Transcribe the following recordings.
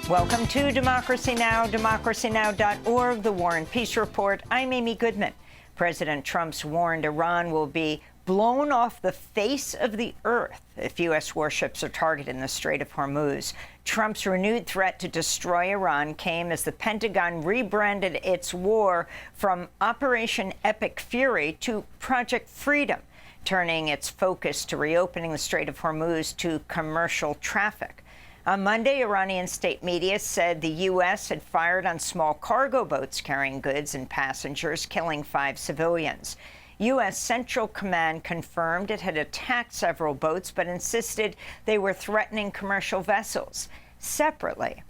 Welcome to Democracy Now!, democracynow.org, the War and Peace Report. I'm Amy Goodman. President Trump's warned Iran will be blown off the face of the earth if U.S. warships are targeted in the Strait of Hormuz. Trump's renewed threat to destroy Iran came as the Pentagon rebranded its war from Operation Epic Fury to Project Freedom, turning its focus to reopening the Strait of Hormuz to commercial traffic. On Monday, Iranian state media said the U.S. had fired on small cargo boats carrying goods and passengers, killing 5 civilians. U.S. Central Command confirmed it had attacked several boats, but insisted they were threatening commercial vessels. Separately,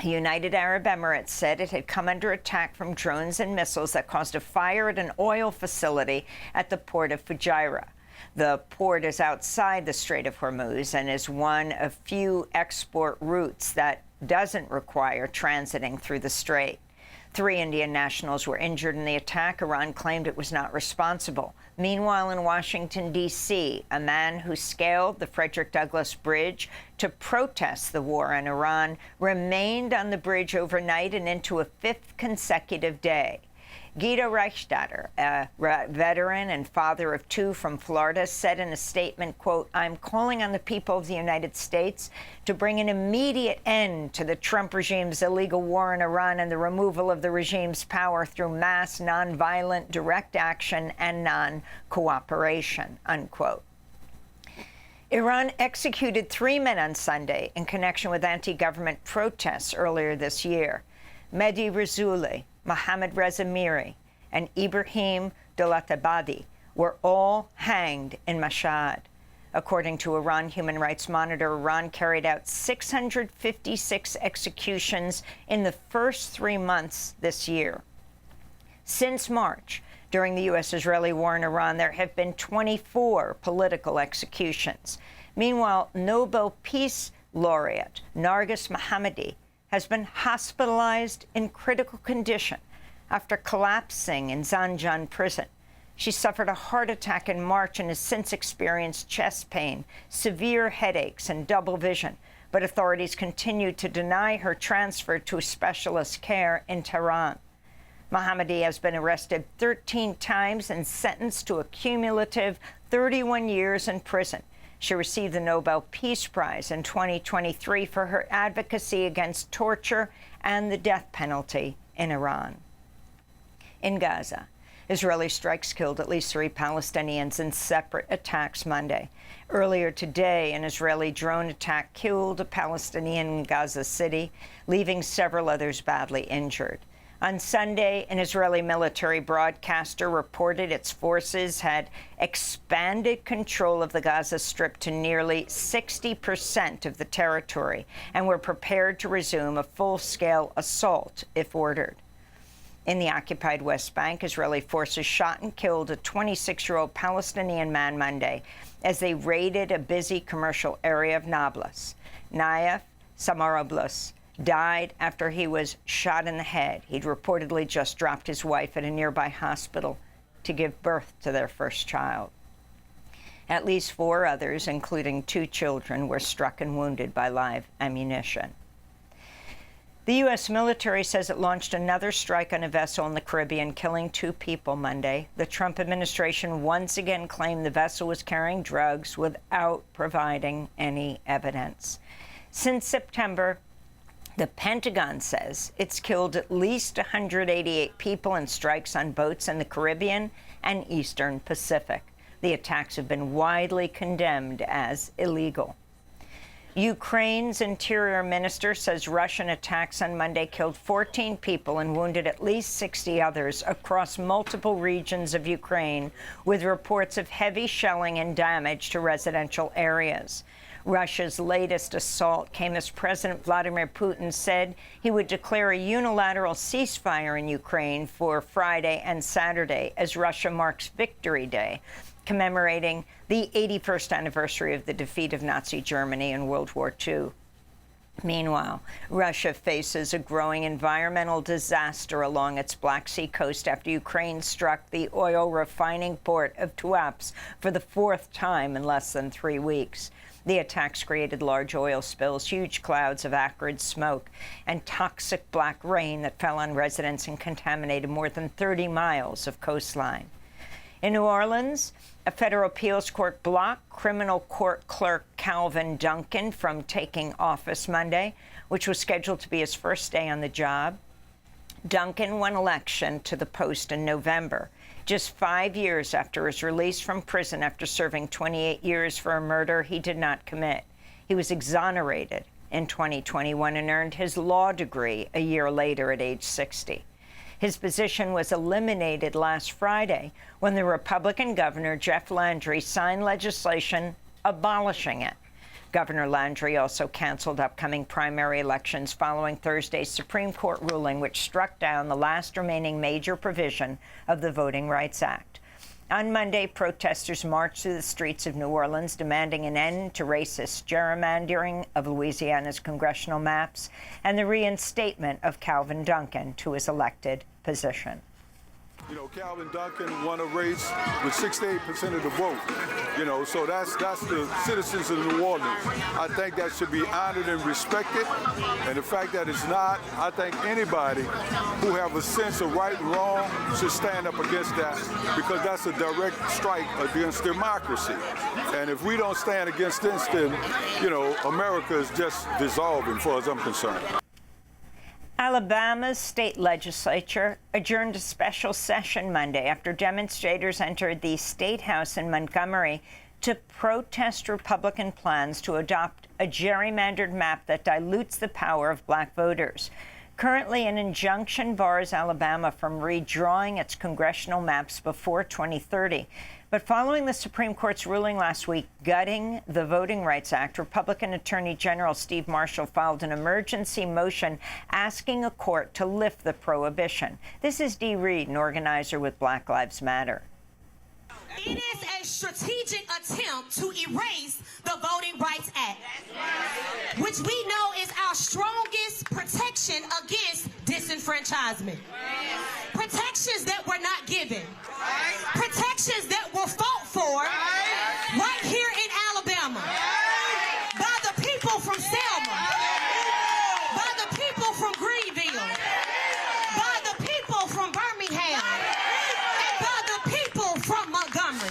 the United Arab Emirates said it had come under attack from drones and missiles that caused a fire at an oil facility at the port of Fujairah. The port is outside the Strait of Hormuz and is one of few export routes that doesn't require transiting through the strait. 3 Indian nationals were injured in the attack. Iran claimed it was not responsible. Meanwhile, in Washington, D.C., a man who scaled the Frederick Douglass Bridge to protest the war in Iran remained on the bridge overnight and into a 5th consecutive day. Guido Reichstatter, a veteran and father of 2 from Florida, said in a statement, quote, "I'm calling on the people of the United States to bring an immediate end to the Trump regime's illegal war in Iran and the removal of the regime's power through mass, nonviolent, direct action and non-cooperation," unquote. Iran executed 3 men on Sunday in connection with anti-government protests earlier this year. Mehdi Razouli, Mohammad Reza Miri, and Ibrahim Dolatabadi were all hanged in Mashhad. According to Iran Human Rights Monitor, Iran carried out 656 executions in the first 3 months this year. Since March, during the U.S.-Israeli war in Iran, there have been 24 political executions. Meanwhile, Nobel Peace Laureate Narges Mohammadi has been hospitalized in critical condition after collapsing in Zanjan prison. She suffered a heart attack in March and has since experienced chest pain, severe headaches, and double vision. But authorities continue to deny her transfer to specialist care in Tehran. Mohammadi has been arrested 13 times and sentenced to a cumulative 31 years in prison. She received the Nobel Peace Prize in 2023 for her advocacy against torture and the death penalty in Iran. In Gaza, Israeli strikes killed at least 3 Palestinians in separate attacks Monday. Earlier today, an Israeli drone attack killed a Palestinian in Gaza City, leaving several others badly injured. On Sunday, an Israeli military broadcaster reported its forces had expanded control of the Gaza Strip to nearly 60% of the territory and were prepared to resume a full-scale assault if ordered. In the occupied West Bank, Israeli forces shot and killed a 26-year-old Palestinian man Monday as they raided a busy commercial area of Nablus. Nayef Samaroblus died after he was shot in the head. He'd reportedly just dropped his wife at a nearby hospital to give birth to their first child. At least 4 others, including 2 children, were struck and wounded by live ammunition. The U.S. military says it launched another strike on a vessel in the Caribbean, killing 2 people Monday. The Trump administration once again claimed the vessel was carrying drugs without providing any evidence. Since September, the Pentagon says it's killed at least 188 people in strikes on boats in the Caribbean and Eastern Pacific. The attacks have been widely condemned as illegal. Ukraine's interior minister says Russian attacks on Monday killed 14 people and wounded at least 60 others across multiple regions of Ukraine, with reports of heavy shelling and damage to residential areas. Russia's latest assault came as President Vladimir Putin said he would declare a unilateral ceasefire in Ukraine for Friday and Saturday as Russia marks Victory Day, commemorating the 81st anniversary of the defeat of Nazi Germany in World War II. Meanwhile, Russia faces a growing environmental disaster along its Black Sea coast after Ukraine struck the oil refining port of Tuapse for the 4th time in less than 3 weeks. The attacks created large oil spills, huge clouds of acrid smoke, and toxic black rain that fell on residents and contaminated more than 30 miles of coastline. In New Orleans, a federal appeals court blocked criminal court clerk Calvin Duncan from taking office Monday, which was scheduled to be his first day on the job. Duncan won election to the post in November, just 5 years after his release from prison after serving 28 years for a murder he did not commit. He was exonerated in 2021 and earned his law degree a year later at age 60. His position was eliminated last Friday when the Republican governor, Jeff Landry, signed legislation abolishing it. Governor Landry also canceled upcoming primary elections following Thursday's Supreme Court ruling, which struck down the last remaining major provision of the Voting Rights Act. On Monday, protesters marched through the streets of New Orleans, demanding an end to racist gerrymandering of Louisiana's congressional maps and the reinstatement of Calvin Duncan to his elected position. You know, Calvin Duncan won a race with 68% of the vote. You know, so that's the citizens of New Orleans. I think that should be honored and respected. And the fact that it's not, I think anybody who have a sense of right and wrong should stand up against that, because that's a direct strike against democracy. And if we don't stand against this, then, you know, America is just dissolving, as far as I'm concerned. Alabama's state legislature adjourned a special session Monday after demonstrators entered the State House in Montgomery to protest Republican plans to adopt a gerrymandered map that dilutes the power of black voters. Currently, an injunction bars Alabama from redrawing its congressional maps before 2030. But following the Supreme Court's ruling last week gutting the Voting Rights Act, Republican Attorney General Steve Marshall filed an emergency motion asking a court to lift the prohibition. This is Dee Reed, an organizer with Black Lives Matter. It is a strategic attempt to erase the Voting Rights Act, which we know is our strongest protection against disenfranchisement. Protections that were not given. Protections that were fought for right here in Alabama by the people from Selma, by the people from Greenville, by the people from Birmingham, and by the people from Montgomery.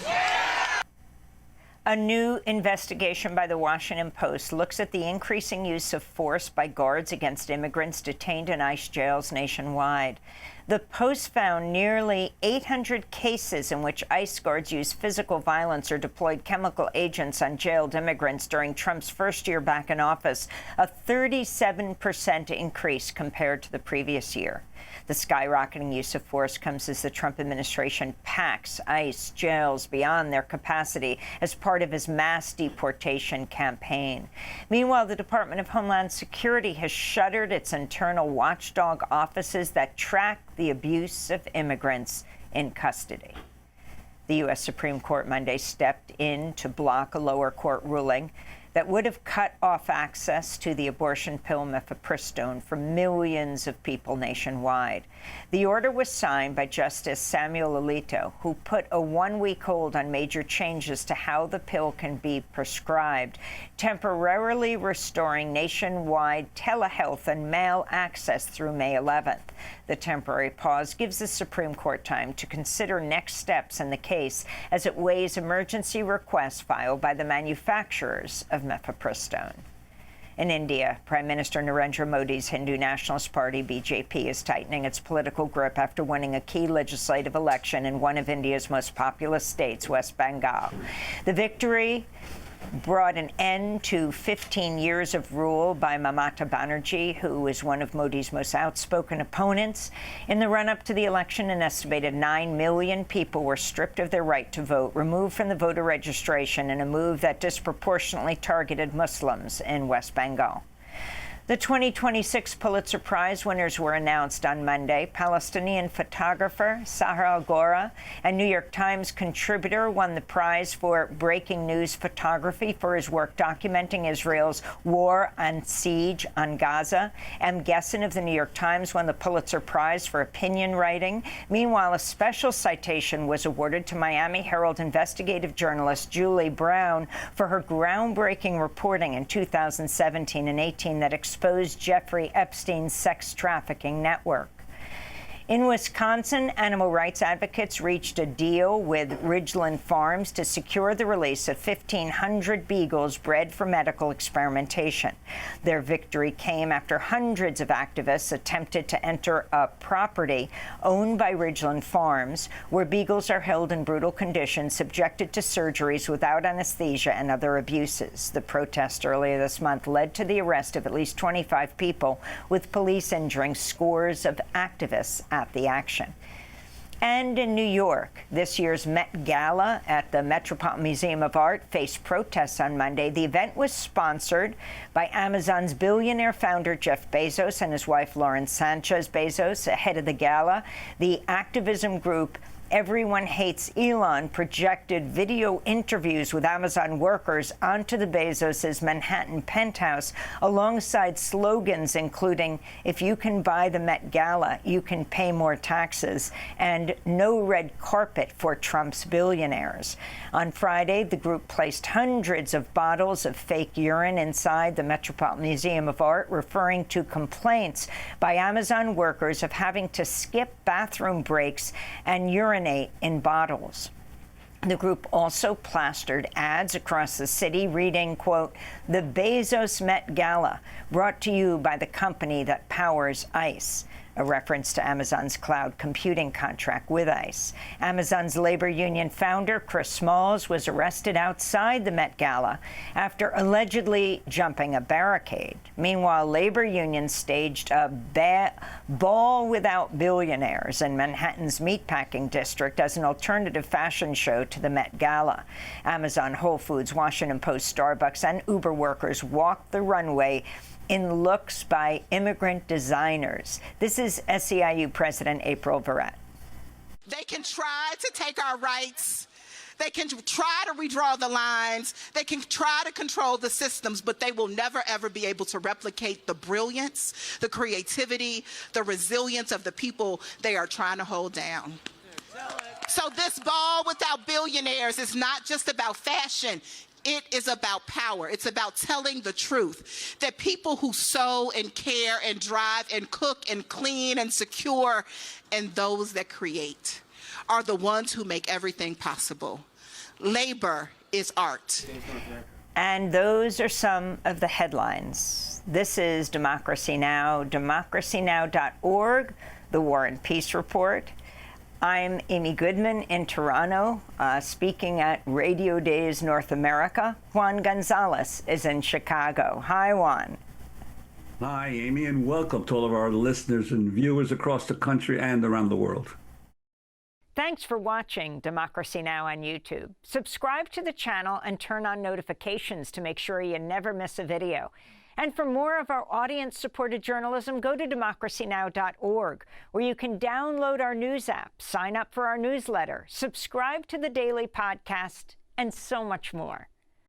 A new investigation by the Washington Post looks at the increasing use of force by guards against immigrants detained in ICE jails nationwide. The Post found nearly 800 cases in which ICE guards used physical violence or deployed chemical agents on jailed immigrants during Trump's first year back in office, a 37% increase compared to the previous year. The skyrocketing use of force comes as the Trump administration packs ICE jails beyond their capacity as part of his mass deportation campaign. Meanwhile, the Department of Homeland Security has shuttered its internal watchdog offices that track the abuse of immigrants in custody. The U.S. Supreme Court Monday stepped in to block a lower court ruling that would have cut off access to the abortion pill mifepristone for millions of people nationwide. The order was signed by Justice Samuel Alito, who put a one-week hold on major changes to how the pill can be prescribed, temporarily restoring nationwide telehealth and mail access through May 11th. The temporary pause gives the Supreme Court time to consider next steps in the case as it weighs emergency requests filed by the manufacturers of mifepristone. In India, Prime Minister Narendra Modi's Hindu Nationalist Party, BJP, is tightening its political grip after winning a key legislative election in one of India's most populous states, West Bengal. The victory brought an end to 15 years of rule by Mamata Banerjee, who is one of Modi's most outspoken opponents. In the run-up to the election, an estimated 9 million people were stripped of their right to vote, removed from the voter registration in a move that disproportionately targeted Muslims in West Bengal. The 2026 Pulitzer Prize winners were announced on Monday. Palestinian photographer Sahar Al-Gora and New York Times contributor won the prize for breaking news photography for his work documenting Israel's war and siege on Gaza. M. Gesson of the New York Times won the Pulitzer Prize for opinion writing. Meanwhile, a special citation was awarded to Miami Herald investigative journalist Julie Brown for her groundbreaking reporting in 2017 and 18 that exposed Jeffrey Epstein's sex trafficking network. In Wisconsin, animal rights advocates reached a deal with Ridgeland Farms to secure the release of 1,500 beagles bred for medical experimentation. Their victory came after hundreds of activists attempted to enter a property owned by Ridgeland Farms, where beagles are held in brutal conditions, subjected to surgeries without anesthesia and other abuses. The protest earlier this month led to the arrest of at least 25 people, with police injuring scores of activists at the action. And in New York, this year's Met Gala at the Metropolitan Museum of Art faced protests on Monday. The event was sponsored by Amazon's billionaire founder Jeff Bezos and his wife Lauren Sanchez Bezos. Ahead of the gala, the activism group Everyone Hates Elon projected video interviews with Amazon workers onto the Bezos' Manhattan penthouse, alongside slogans including, "If you can buy the Met Gala, you can pay more taxes," and "No red carpet for Trump's billionaires." On Friday, the group placed hundreds of bottles of fake urine inside the Metropolitan Museum of Art, referring to complaints by Amazon workers of having to skip bathroom breaks and urinate in bottles. The group also plastered ads across the city reading, quote, "The Bezos Met Gala, brought to you by the company that powers ICE," a reference to Amazon's cloud computing contract with ICE. Amazon's labor union founder, Chris Smalls, was arrested outside the Met Gala after allegedly jumping a barricade. Meanwhile, labor unions staged a ball without billionaires in Manhattan's meatpacking district as an alternative fashion show to the Met Gala. Amazon, Whole Foods, Washington Post, Starbucks, and Uber workers walked the runway in looks by immigrant designers. This is SEIU President April Verrett. They can try to take our rights. They can try to redraw the lines. They can try to control the systems, but they will never, ever be able to replicate the brilliance, the creativity, the resilience of the people they are trying to hold down. So this ball without billionaires is not just about fashion. It is about power. It's about telling the truth, that people who sew and care and drive and cook and clean and secure, and those that create, are the ones who make everything possible. Labor is art. And those are some of the headlines. This is Democracy Now!, democracynow.org, the War and Peace Report. I'm Amy Goodman in Toronto, speaking at Radio Days North America. Juan Gonzalez is in Chicago. Hi, Juan. Hi, Amy, and welcome to all of our listeners and viewers across the country and around the world. Thanks for watching Democracy Now! On YouTube. Subscribe to the channel and turn on notifications to make sure you never miss a video. And for more of our audience-supported journalism, go to democracynow.org, where you can download our news app, sign up for our newsletter, subscribe to the daily podcast, and so much more.